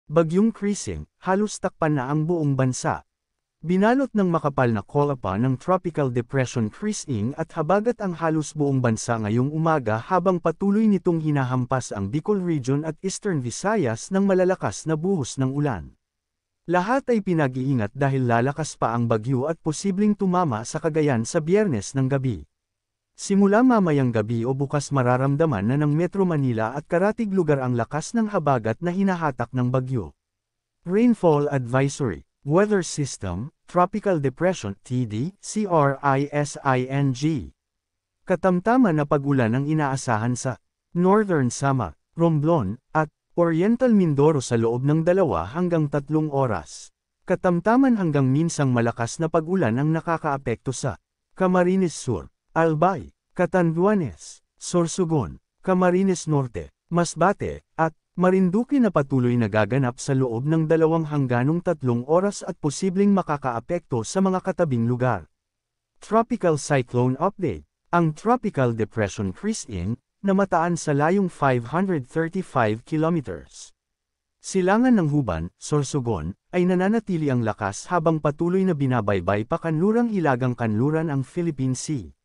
Bagyong Krising, halos takpan na ang buong bansa. Binalot ng makapal na kolapa ng Tropical Depression Krising at habagat ang halos buong bansa ngayong umaga habang patuloy nitong hinahampas ang Bicol Region at Eastern Visayas ng malalakas na buhos ng ulan. Lahat ay pinag-iingat dahil lalakas pa ang bagyo at posibleng tumama sa Cagayan sa Biyernes ng gabi. Simula mamayang gabi o bukas mararamdaman na ng Metro Manila at karatig lugar ang lakas ng habagat na hinahatak ng bagyo. Rainfall Advisory, Weather System, Tropical Depression TD, CRISING. Katamtaman na pag-ulan ang inaasahan sa Northern Samar, Romblon, at Oriental Mindoro sa loob ng 2 hanggang 3 oras. Katamtaman hanggang minsang malakas na pag-ulan ang nakakaapekto sa Camarines Sur, Albay, Catanduanes, Sorsogon, Camarines Norte, Masbate, at Marinduque na patuloy na gaganap sa loob ng 2 hanggang 3 oras at posibleng makakaapekto sa mga katabing lugar. Tropical Cyclone Update. Ang Tropical Depression Krising, na mataan sa layong 535 kilometers. Silangan ng Huban, Sorsogon, ay nananatili ang lakas habang patuloy na binabaybay pa kanlurang hilagang kanluran ang Philippine Sea.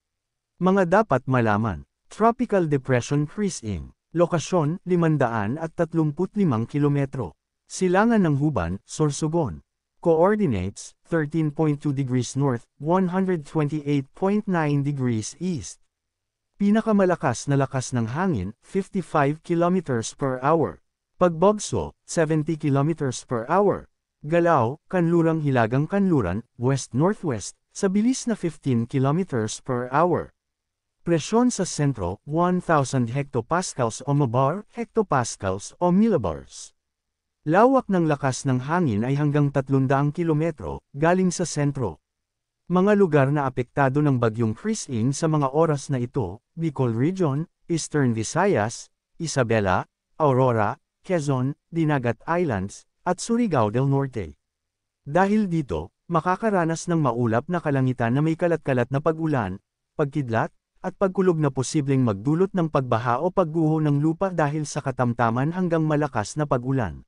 Mga dapat malaman. Tropical Depression Krising. Lokasyon, 535 kilometro. Silangan ng Huban, Sorsogon. Coordinates, 13.2 degrees north, 128.9 degrees east. Pinakamalakas na lakas ng hangin, 55 kilometers per hour. Pagbagso, 70 kilometers per hour. Galaw, kanlurang hilagang kanluran, west-northwest, sa bilis na 15 kilometers per hour. Presyon sa sentro, 1,000 hectopascals o hectopascals o millibars. Lawak ng lakas ng hangin ay hanggang 300 kilometro, galing sa sentro. Mga lugar na apektado ng bagyong Krising sa mga oras na ito, Bicol Region, Eastern Visayas, Isabela, Aurora, Quezon, Dinagat Islands, at Surigao del Norte. Dahil dito, makakaranas ng maulap na kalangitan na may kalat-kalat na pag-ulan, pagkidlat, at pagkulog na posibleng magdulot ng pagbaha o pagguho ng lupa dahil sa katamtaman hanggang malakas na pag-ulan.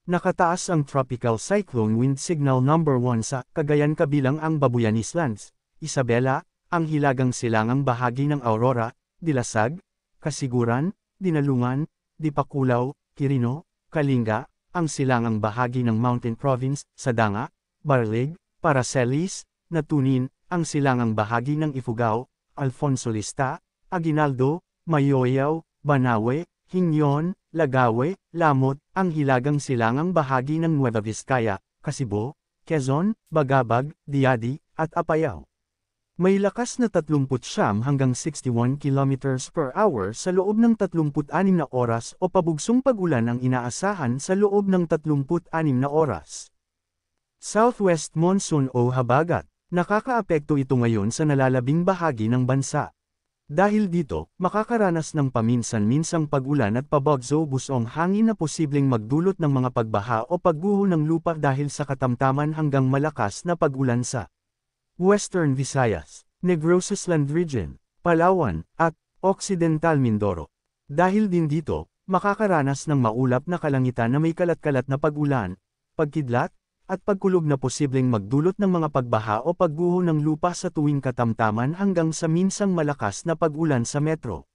Nakataas ang Tropical Cyclone Wind Signal No. 1 sa Cagayan kabilang ang Babuyan Islands, Isabela, ang hilagang silangang bahagi ng Aurora, Dilasag, Kasiguran, Dinalungan, Dipakulaw, Quirino, Kalinga, ang silangang bahagi ng Mountain Province, Sadanga, Barlig, Paracelis, Natunin, ang silangang bahagi ng Ifugao, Alfonso Lista, Aguinaldo, Mayoyaw, Banawe, Hinyon, Lagawe, Lamot, ang hilagang silangang bahagi ng Nueva Vizcaya, Kasibo, Quezon, Bagabag, Diadi, at Apayao. May lakas na 39 hanggang 61 km per hour sa loob ng 36 na oras o pabugsong pag-ulan ang inaasahan sa loob ng 36 na oras. Southwest Monsoon o Habagat. Nakakaapekto ito ngayon sa nalalabing bahagi ng bansa. Dahil dito, makakaranas ng paminsan-minsang pag-ulan at pabagso busong hangin na posibleng magdulot ng mga pagbaha o pagguho ng lupa dahil sa katamtaman hanggang malakas na pag-ulan sa Western Visayas, Negros Island Region, Palawan, at Occidental Mindoro. Dahil din dito, makakaranas ng maulap na kalangitan na may kalat-kalat na pag-ulan, pagkidlat, at pagkulog na posibleng magdulot ng mga pagbaha o pagguho ng lupa sa tuwing katamtaman hanggang sa minsang malakas na pag-ulan sa Metro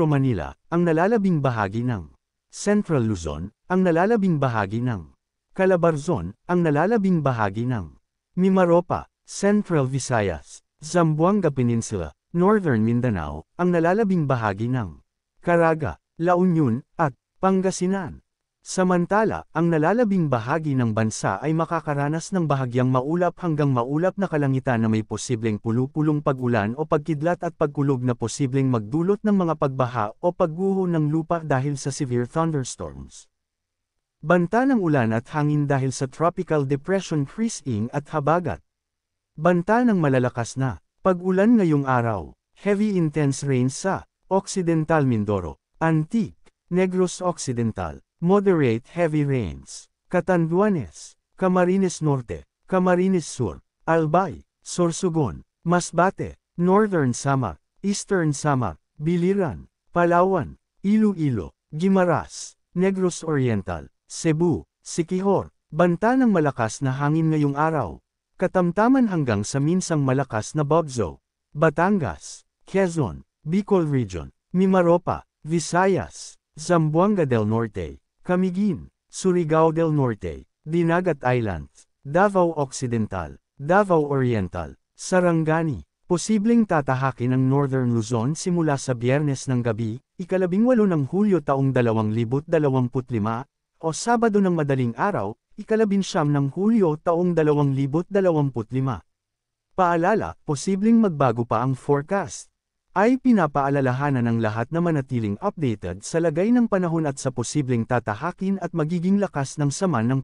Manila, ang nalalabing bahagi ng Central Luzon, ang nalalabing bahagi ng Calabarzon, ang nalalabing bahagi ng Mimaropa, Central Visayas, Zamboanga Peninsula, Northern Mindanao, ang nalalabing bahagi ng Caraga, La Union, at Pangasinan. Samantala, ang nalalabing bahagi ng bansa ay makakaranas ng bahagyang maulap hanggang maulap na kalangitan na may posibleng pulupulong pag-ulan o pagkidlat at pagkulog na posibleng magdulot ng mga pagbaha o pagguho ng lupa dahil sa severe thunderstorms. Banta ng ulan at hangin dahil sa Tropical Depression Krising at habagat. Banta ng malalakas na pag-ulan ngayong araw. Heavy intense rains sa Occidental Mindoro, Antique, Negros Occidental. Moderate heavy rains. Catanduanes, Camarines Norte, Camarines Sur, Albay, Sorsogon, Masbate, Northern Samar, Eastern Samar, Biliran, Palawan, Iloilo, Guimaras, Negros Oriental, Cebu, Siquijor, banta ng malakas na hangin ngayong araw. Katamtaman hanggang sa minsang malakas na bagyo. Batangas, Quezon, Bicol Region, Mimaropa, Visayas, Zamboanga del Norte, Camiguin, Surigao del Norte, Dinagat Islands, Davao Occidental, Davao Oriental, Sarangani. Posibleng tatahakin ang Northern Luzon simula sa Biyernes ng gabi, ika-18 ng Hulyo taong 2025, o Sabado ng madaling araw, ika-19 ng Hulyo taong 2025. Paalala, posibleng magbago pa ang forecast. Ay pinapaalalahanan ng lahat na manatiling updated sa lagay ng panahon at sa posibleng tatahakin at magiging lakas ng sama ng